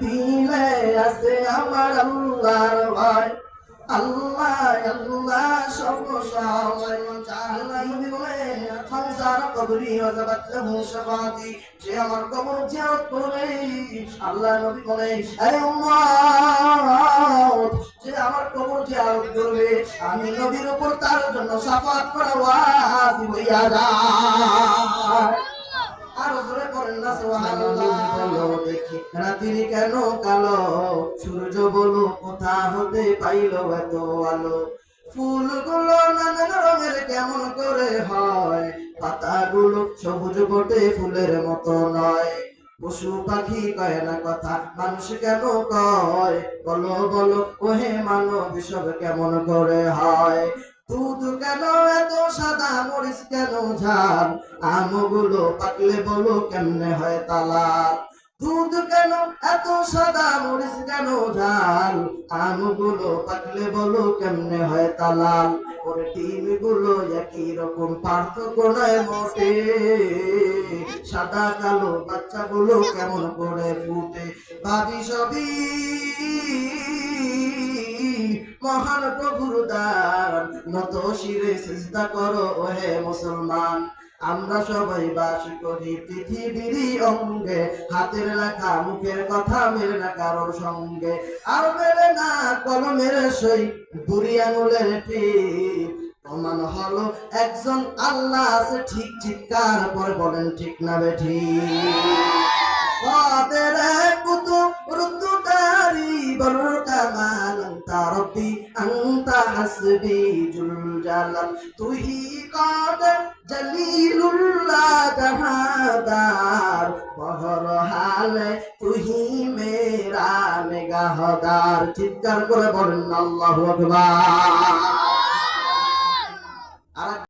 দিলে আছে আমার আল্লাহর ভয়। আল্লাহ আল্লাহ সর্বসময় আল্লাহ নবী বলেন সংসার কবরি ওয়াজাবাতহু শাফাতি, যে আমার কবর জিয়ারত করবে আল্লাহ নবী বলেন আরে উম্মত যে আমার কবর জিয়ারত করবে আমি নবীর উপর তার জন্য শাফাত করা ওয়াজিব হইয়া যায়। আরো জোরে করেন না সুবহানাল্লাহ। দেখি রাত্রি কেন কালো, সূর্য বলো কোথা হতে পাইলো এত আলো। ফুলগুলো নানান রঙের কেমন করে হয়, পাতাগুলো সবুজ বটে ফুলের মতো নয়। পশু পাখি কয় না কথা, মানুষ কেন কয়, বলো বলো ওহে মানব সব কেমন করে হয়। দুধ কেন এত সাদা, মরিচ কেন ঝাল, আমগুলো পাকলে বলো কেমনে হয় তালাল। দুধ কেন এত সাদা, মরিচ কেন ঝাল, আমগুলো পাকলে বলো কেমনে হয় তালাল। ওরে ডিমগুলো একই রকম, পার্থক্য নয় মোটে, সাদা কালো বাচ্চাগুলো কেমন করে ফুটে। ভাবি সবই মহান প্রভুর দান, নত শিরে সিজদা করো ওহে মুসলমান। আমরা সবাই বাস করি পৃথিবীরই অঙ্গে, হাতের লেখা মুখের কথা মেলে না কারোর সঙ্গে, আর মেলে না কলমের সই বুড়ি আঙুলের টিপ। প্রমাণ হলো একজন আল্লাহ আছে ঠিক, চিৎকার পরে বলেন ঠিক না বেঠিক। قادر كتب رداري بالكمال أنت ربي أنت حسبي ذو الجلال তুই قادر جليل الله جهادار বহর হালে তুই মেরা নিগাহদার। চিৎকার করে বলেন আল্লাহু আকবার।